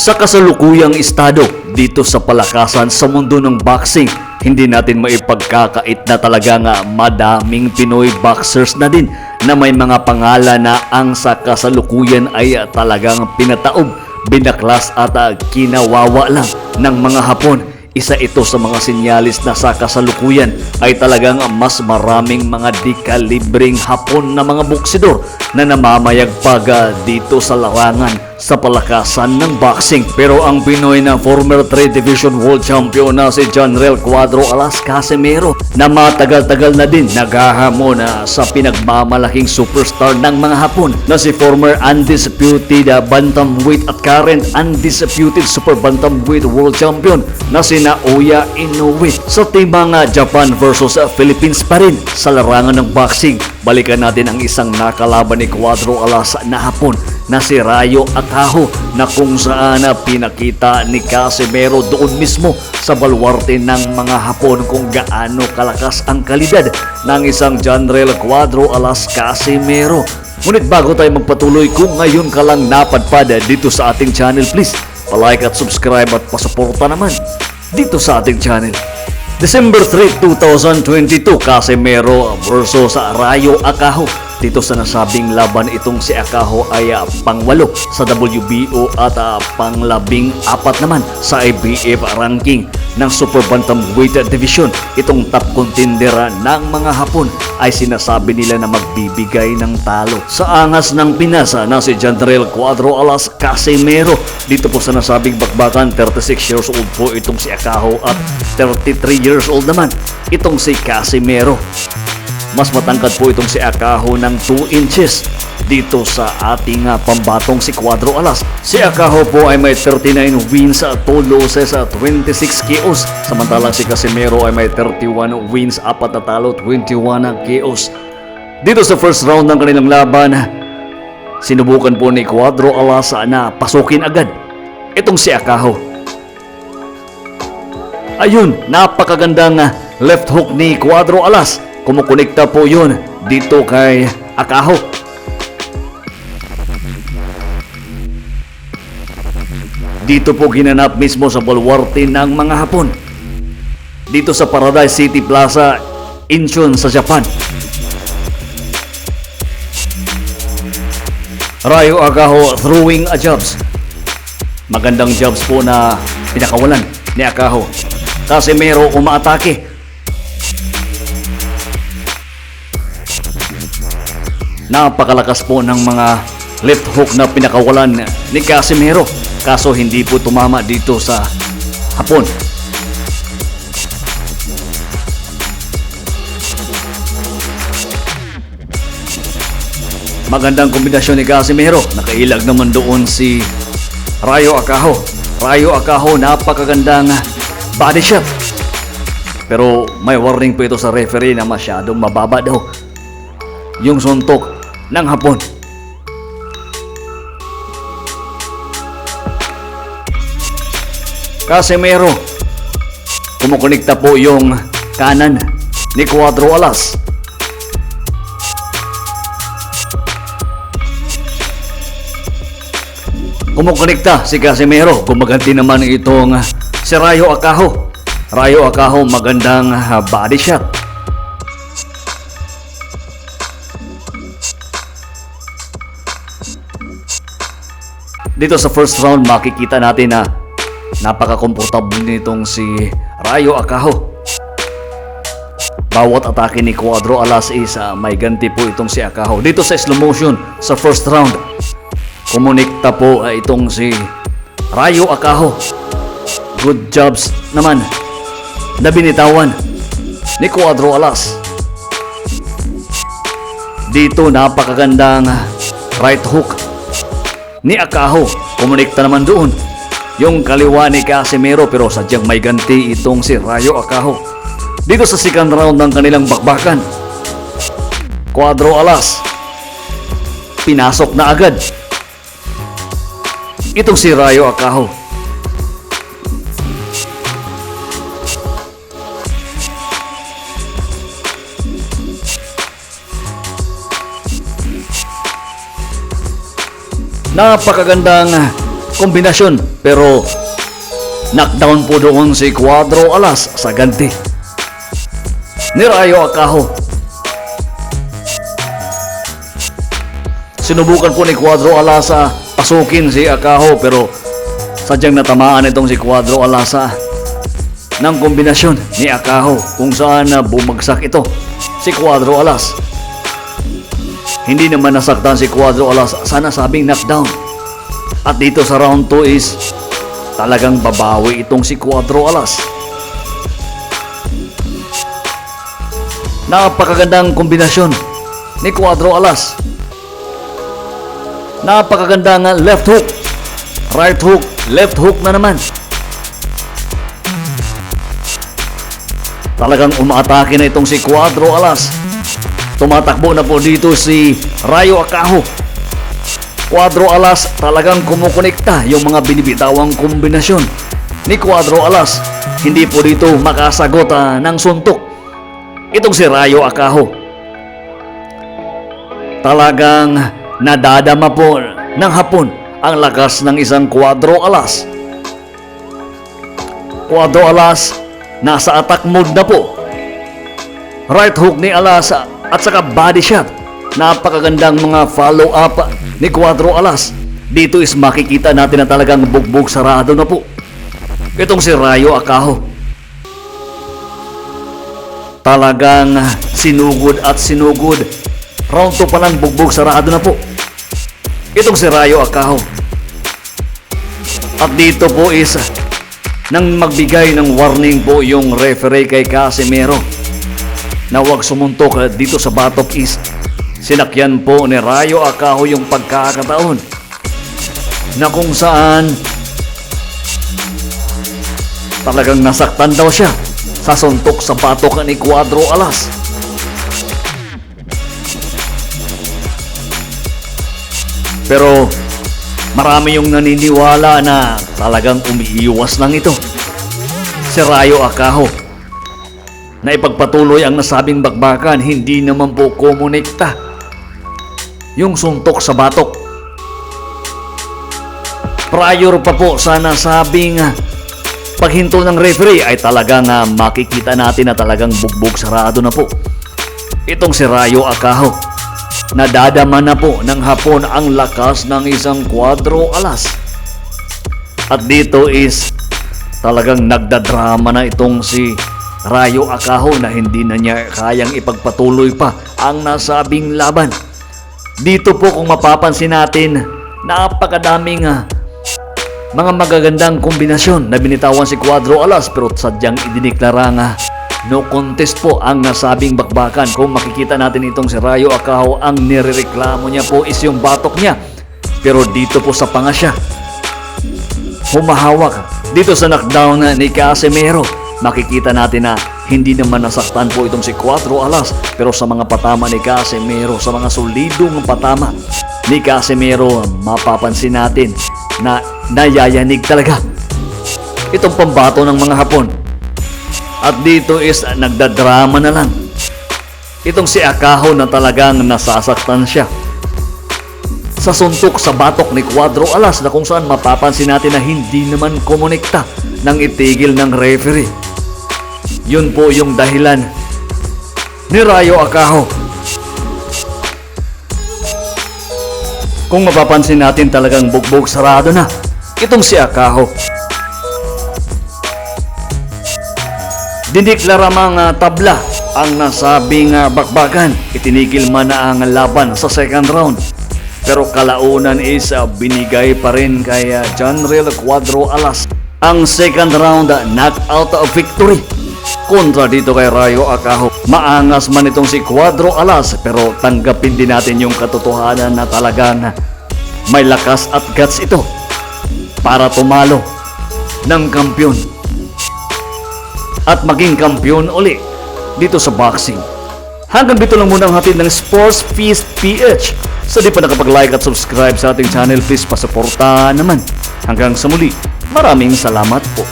Sa kasalukuyang estado dito sa palakasan sa mundo ng boxing, hindi natin maipagkakait na talaga nga madaming Pinoy boxers na din na may mga pangalan na ang sa kasalukuyan ay talagang pinataob, binaklas at kinawawa lang ng mga Hapon. Isa ito sa mga sinyalis na sa kasalukuyan ay talagang mas maraming mga di-kalibring Hapon na mga boksidor na namamayagpag dito sa larangan sa palakasan ng boxing. Pero ang Pinoy na former 3 Division World Champion na si Janrel Cuadro Alas Casimero na matagal-tagal na din naghahamon sa pinagmamalaking superstar ng mga Hapon na si former undisputed bantamweight at current undisputed super bantamweight world champion na si Naoya Inoue sa timang Japan versus Philippines pa rin sa larangan ng boxing. Balikan natin ang isang nakalaban ni Cuadro Alas na Hapon na si Rayo Akaho na kung saan pinakita ni Casimero doon mismo sa baluarte ng mga Hapon kung gaano kalakas ang kalidad ng isang Janrel Cuadro Alas Casimero. Ngunit bago tayo magpatuloy, kung ngayon ka lang napadpad dito sa ating channel, please palike at subscribe at pasuporta naman dito sa ating channel. December 3, 2022, Casimero versus Rayo Akaho. Dito sa nasabing laban, itong si Akaho ay pang-8 sa WBO at pang-14 naman sa IBF ranking ng Super Bantamweight Division. Itong top contender ng mga Hapon ay sinasabi nila na magbibigay ng talo sa angas ng Pinas na si Janrel Cuadro Alas Casimero. Dito po sa nasabing bakbakan, 36 years old po itong si Akaho at 33 years old naman itong si Casimero. Mas matangkad po itong si Akaho ng 2 inches dito sa ating pambatong si Cuadro Alas. Si Akaho po ay may 39 wins at 2 losses at 26 KOs. Samantalang si Casimero ay may 31 wins, 4 na talo, 21 KOs. Dito sa first round ng kanilang laban, sinubukan po ni Cuadro Alas na pasukin agad itong si Akaho. Ayun, napakagandang left hook ni Cuadro Alas. Kumukonekta po yun dito kay Akaho. Dito po ginanap mismo sa baluarte ng mga Hapon. Dito sa Paradise City Plaza, Incheon sa Japan. Rayo Akaho throwing a jabs. Magandang jabs po na pinakawalan ni Akaho. Casimero umaatake. Napakalakas po ng mga left hook na pinakawalan ni Casimero. Kaso hindi po tumama dito sa Hapon. Magandang kombinasyon ni Casimero. Nakailag naman doon si Rayo Akaho. Rayo Akaho, napakagandang body shot. Pero may warning po ito sa referee na masyadong mababa daw yung suntok ng Hapon. Casimero, kumukonekta po yung kanan ni Cuadro Alas. Kumukonekta si Casimero. Gumaganti naman itong si Rayo Akaho. Rayo Akaho, magandang body shot. Dito sa first round, makikita natin na napaka-komportable nitong si Rayo Akaho. Bawat atake ni Cuadro Alas is may ganti po itong si Akaho. Dito sa slow motion, sa first round, kumonekta po itong si Rayo Akaho. Good jobs naman na binitawan ni Cuadro Alas. Dito napakagandang right hook ni Akaho. Kumonekta naman doon yung kaliwa ni Casimero, pero sadyang may ganti itong si Rayo Akaho. Dito sa second round ng kanilang bakbakan, Cuadro Alas pinasok na agad itong si Rayo Akaho. Napakagandang kombinasyon pero knockdown po doon si Cuadro Alas sa ganti ni Rayo Akaho. Sinubukan po ni Cuadro Alas pasukin si Akaho pero sadyang natamaan itong si Cuadro Alas ng kombinasyon ni Akaho kung saan bumagsak ito si Cuadro Alas. Hindi naman nasaktan si Cuadro Alas sa nasabing knockdown. At dito sa round 2 is talagang babawi itong si Cuadro Alas. Napakagandang kombinasyon ni Cuadro Alas. Napakagandang left hook, right hook, left hook na naman. Talagang umaatake na itong si Cuadro Alas. Tumatakbo na po dito si Rayo Akaho. Cuadro Alas talagang kumukonekta yung mga binibitawang kombinasyon ni Cuadro Alas. Hindi po dito makasagot ng suntok itong si Rayo Akaho. Talagang nadadama po ng hapon ang lakas ng isang Cuadro Alas. Cuadro Alas nasa attack mode na po. Right hook ni Alas at saka body shot. Napakagandang mga follow up ni Cuadro Alas. Dito is makikita natin na talagang bugbog sarado na po itong si Rayo Akaho. Talagang sinugod at sinugod. Round 2 pa lang bugbog sarado na po itong si Rayo Akaho. At dito po is nang magbigay ng warning po yung referee kay Casimero na huwag sumuntok dito sa batok is sinakyan po ni Rayo Akaho yung pagkakataon na kung saan talagang nasaktan daw siya sa suntok sa batok ni Cuadro Alas. Pero marami yung naniniwala na talagang umiiwas lang ito si Rayo Akaho na ipagpatuloy ang nasabing bakbakan. Hindi naman po komunekta yung suntok sa batok. Prior pa po sa nasabing paghinto ng referee ay talagang makikita natin na talagang bugbog sarado na po itong si Rayo Akaho. Nadadama na po ng hapon ang lakas ng isang Cuadro Alas. At dito is talagang nagdadrama na itong si Rayo Akaho na hindi na niya kayang ipagpatuloy pa ang nasabing laban. Dito po kung mapapansin natin, napakadaming mga magagandang kombinasyon na binitawan si Cuadro Alas pero sadyang idineklara nga no contest po ang nasabing bakbakan. Kung makikita natin itong si Rayo Akaho, ang nirereklamo niya po is yung batok niya. Pero dito po sa panga siya humahawak. Dito sa knockdown ni Casimero, makikita natin na hindi naman nasaktan po itong si Cuadro Alas. Pero sa mga patama ni Casimero, sa mga solidong patama ni Casimero, mapapansin natin na nayayanig talaga itong pambato ng mga Hapon. At dito is nagdadrama na lang itong si Akaho na talagang nasasaktan siya sa suntok sa batok ni Cuadro Alas na kung saan mapapansin natin na hindi naman komunekta ng itigil ng referee. Yun po yung dahilan ni Rayo Akaho. Kung mapapansin natin talagang bugbog sarado na itong si Akaho. Dineklara mga tabla ang nasabing bakbakan. Itinigil man na ang laban sa second round. Pero kalaunan is binigay pa rin kay Janriel Cuadro Alas ang second round knockout victory kontra dito kay Rayo Akaho. Maangas man itong si Cuadro Alas pero tanggapin din natin yung katotohanan na talagang may lakas at guts ito para tumalo ng kampiyon at maging kampiyon uli dito sa boxing. Hanggang dito lang muna ang hatid ng Sports Feast PH. Sa di pa nakapag-like at subscribe sa ating channel, please pasuportahan naman. Hanggang sa muli, maraming salamat po.